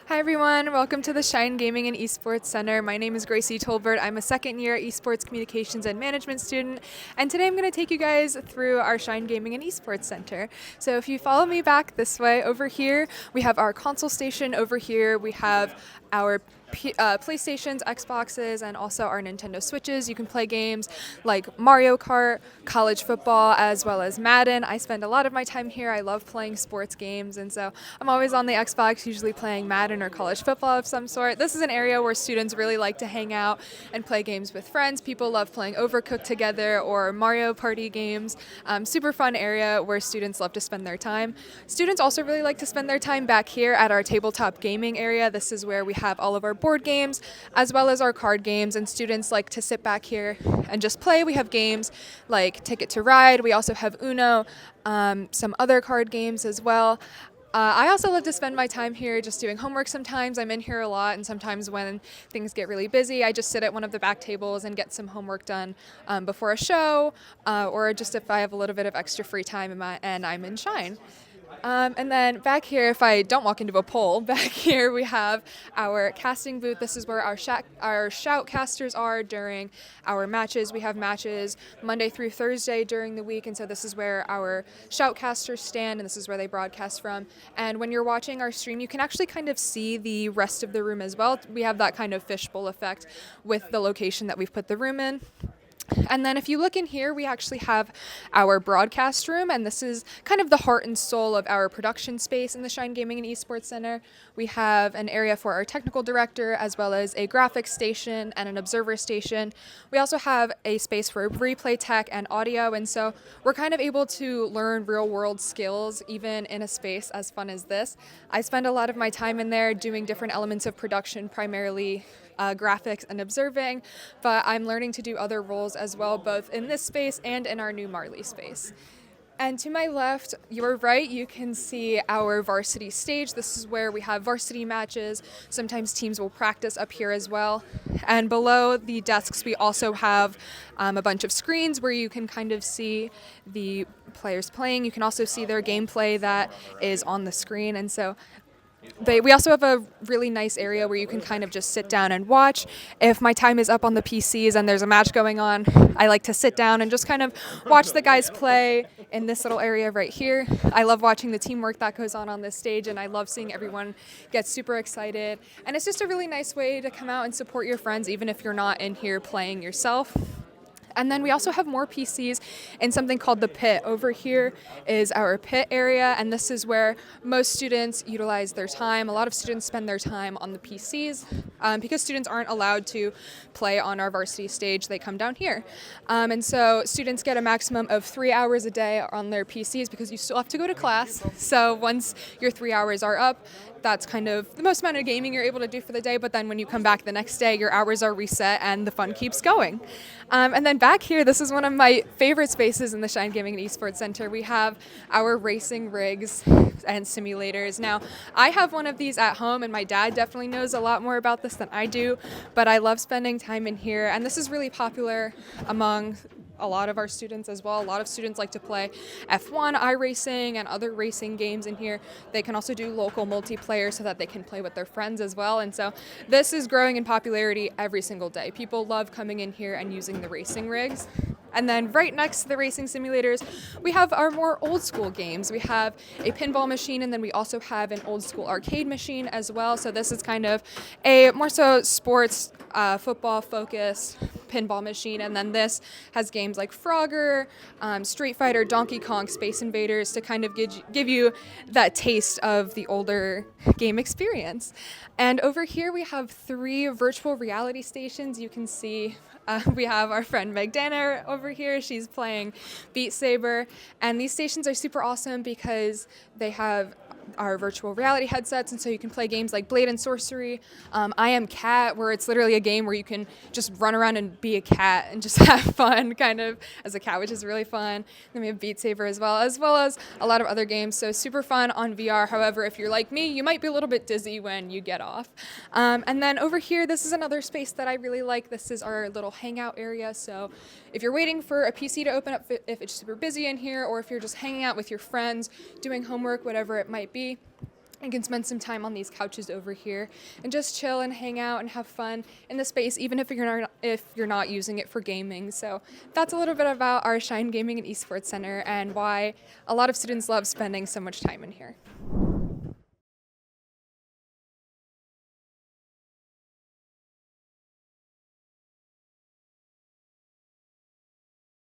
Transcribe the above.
Hi everyone, welcome to the Schine Gaming and Esports Center. My name is Gracie Tolbert. I'm a second year Esports Communications and Management student, and today I'm going to take you guys through our Schine Gaming and Esports Center. So if you follow me back this way, over here we have our console station. Over here we have our PlayStations, Xboxes, and also our Nintendo Switches. You can play games like Mario Kart, college football, as well as Madden. I spend a lot of my time here. I love playing sports games, and so I'm always on the Xbox, usually playing Madden or college football of some sort. This is an area where students really like to hang out and play games with friends. People love playing Overcooked together or Mario Party games. Super fun area where students love to spend their time. Students also really like to spend their time back here at our tabletop gaming area. This is where we have all of our board games as well as our card games, and students like to sit back here and just play. We have games like Ticket to Ride. We also have Uno, some other card games as well. I also love to spend my time here just doing homework sometimes. I'm in here a lot, and sometimes when things get really busy, I just sit at one of the back tables and get some homework done before a show, or just if I have a little bit of extra free time and I'm in Schine. And then back here, if I don't walk into a pole, back here we have our casting booth. This is where our shoutcasters are during our matches. We have matches Monday through Thursday during the week, and so this is where our shoutcasters stand, and this is where they broadcast from. And when you're watching our stream, you can actually kind of see the rest of the room as well. We have that kind of fishbowl effect with the location that we've put the room in. And then if you look in here, we actually have our broadcast room, and this is kind of the heart and soul of our production space in the Schine Gaming and Esports Center. We have an area for our technical director, as well as a graphics station and an observer station. We also have a space for replay tech and audio, and so we're kind of able to learn real-world skills even in a space as fun as this. I spend a lot of my time in there doing different elements of production, primarily graphics and observing, but I'm learning to do other roles as well, both in this space and in our new Marley space. And to my left, your right, you can see our varsity stage. This is where we have varsity matches. Sometimes teams will practice up here as well. And below the desks, we also have a bunch of screens where you can kind of see the players playing. You can also see their gameplay that is on the screen. And so we also have a really nice area where you can kind of just sit down and watch. If my time is up on the PCs and there's a match going on, I like to sit down and just kind of watch the guys play in this little area right here. I love watching the teamwork that goes on this stage, and I love seeing everyone get super excited. And it's just a really nice way to come out and support your friends, even if you're not in here playing yourself. And then we also have more PCs in something called the pit. Over here is our pit area, and this is where most students utilize their time. A lot of students spend their time on the PCs. Because students aren't allowed to play on our varsity stage, they come down here. And so students get a maximum of 3 hours a day on their PCs because you still have to go to class. So once your 3 hours are up, that's kind of the most amount of gaming you're able to do for the day, but then when you come back the next day, your hours are reset and the fun keeps going. And then back here, this is one of my favorite spaces in the Schine Gaming and Esports Center. We have our racing rigs and simulators. Now, I have one of these at home, and my dad definitely knows a lot more about this than I do, but I love spending time in here, and this is really popular among a lot of our students as well. A lot of students like to play F1, iRacing, and other racing games in here. They can also do local multiplayer so that they can play with their friends as well. And so this is growing in popularity every single day. People love coming in here and using the racing rigs. And then right next to the racing simulators, we have our more old school games. We have a pinball machine, and then we also have an old school arcade machine as well. So this is kind of a more so sports, football focused pinball machine. And then this has games like Frogger, Street Fighter, Donkey Kong, Space Invaders to kind of give you that taste of the older game experience. And over here we have 3 virtual reality stations. You can see we have our friend Meg Danner over here. She's playing Beat Saber. And these stations are super awesome because they have our virtual reality headsets, and so you can play games like Blade and Sorcery, I Am Cat, where it's literally a game where you can just run around and be a cat and just have fun kind of as a cat, which is really fun. Then we have Beat Saber as well as a lot of other games, so super fun on VR. However, if you're like me, you might be a little bit dizzy when you get off. And then over here, this is another space that I really like. This is our little hangout area, so if you're waiting for a PC to open up, if it's super busy in here, or if you're just hanging out with your friends, doing homework, whatever it might be, You can spend some time on these couches over here and just chill and hang out and have fun in the space, even if you're not using it for gaming. So that's a little bit about our Schine Gaming and Esports Center and why a lot of students love spending so much time in here.